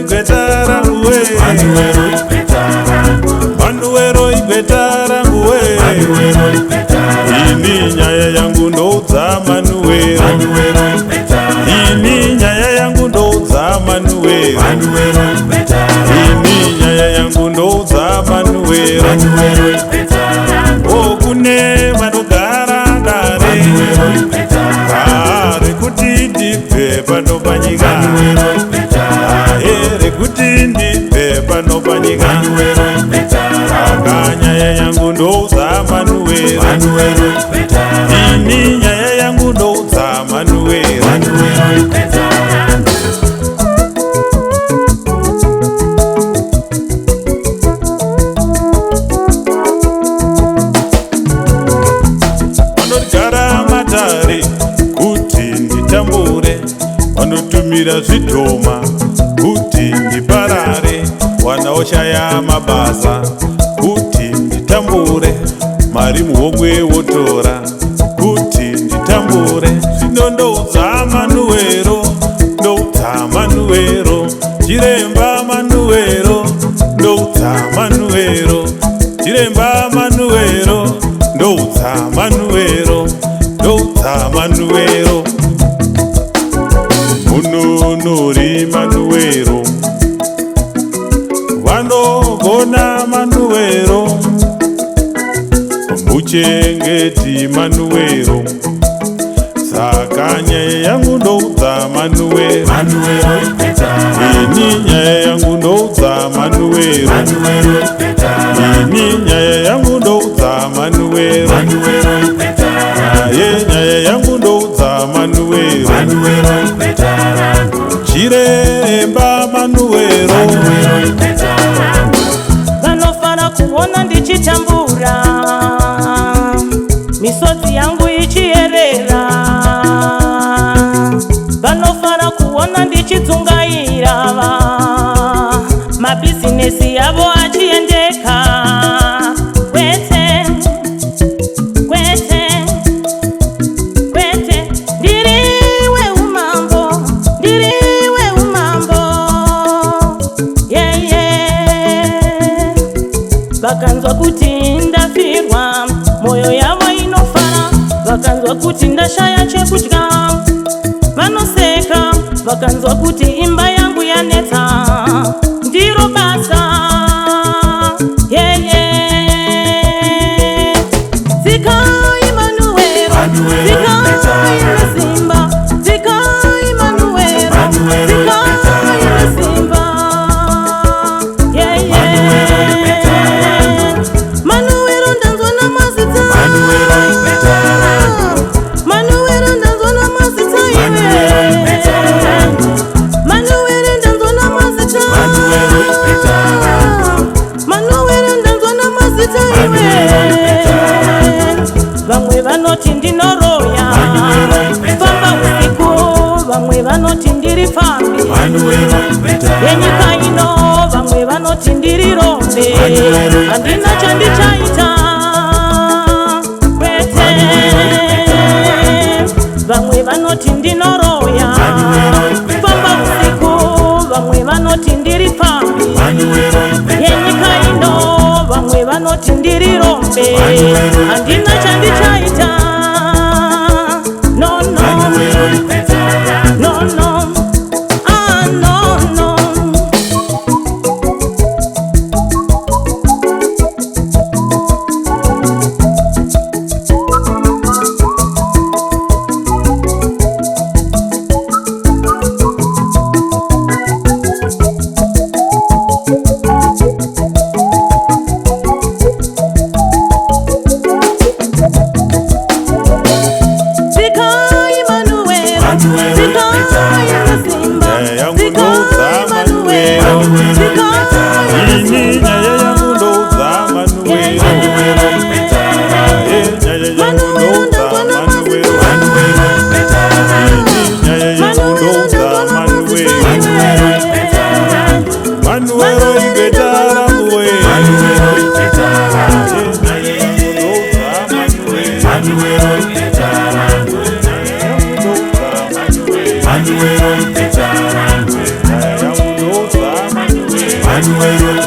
igweta rangu we, Manuero igweta rangu we, ini nyaya yangu ndoudza Manuero, ini nyaya yangu ndoudza Manuero, ini nyaya yangu ndoudza Manuero. Kune vanogara ngare rekuti ndibve pano panyika, rekuti ndibve pano panyika, nyaya yangu ndoudza Manuero, ini nyaya yangu ndoudza Manuero. Kuti nditambure, vanotumira zvidhoma kuti ndiparare, wanaoshaya mabasa kuti nditambure, mari muhomwe wotora kuti nditambure. Zvino ndoudza Manuero, ndoudza Manuero, chiremba Manuero, ndoudza Manuero, chiremba Manuero, ndoudza Manuero, ndoudza Manuero. Mununuri Manuero, vanogona Manuero, muchengeti Manuero, saka nyaya yangu ndoudza Manuero, ini nyaya yangu ndoudza Manuero, ini nyaya yangu ndoudza Manuero, nyaya yangu ndoudza Manuero, chiremba Manuero. Vanofara kuona ndichitambura, misodzi yangu ichierera, vanofara kuona ndichidzungaira, mabhizinesi yavo achiendeka. Vakanzwa kuti ndafirwa, moyo yavo inofara. Vakanzwa kuti ndashaya chekudya, vanoseka. Vakanzwa kuti imba yangu yanetsa, ndiro basa. Dzikai Manuero, dzikai nesimba, dzikai Manuero, dzikai nesimba. Manuero ndanzwa namazita, Manuero ndanzwa namazita iwe, Manuero ndanzwa namazita, Manuero ndanzwa namazita iwe. Vamwe vanoti ndinoroya, famba usiku, vamwe vanoti ndiri fambi yenyika ino, vamwe vanoti ndiri rombe, handina chandichaita kwete. Vamwe vanoti ndinoroya, famba usiku, vamwe vanoti ndiri fambi yenyika ino, vamwe vanoti ndiri rombe, handina chandichaita. No, no, no, no. Manuero, Manuero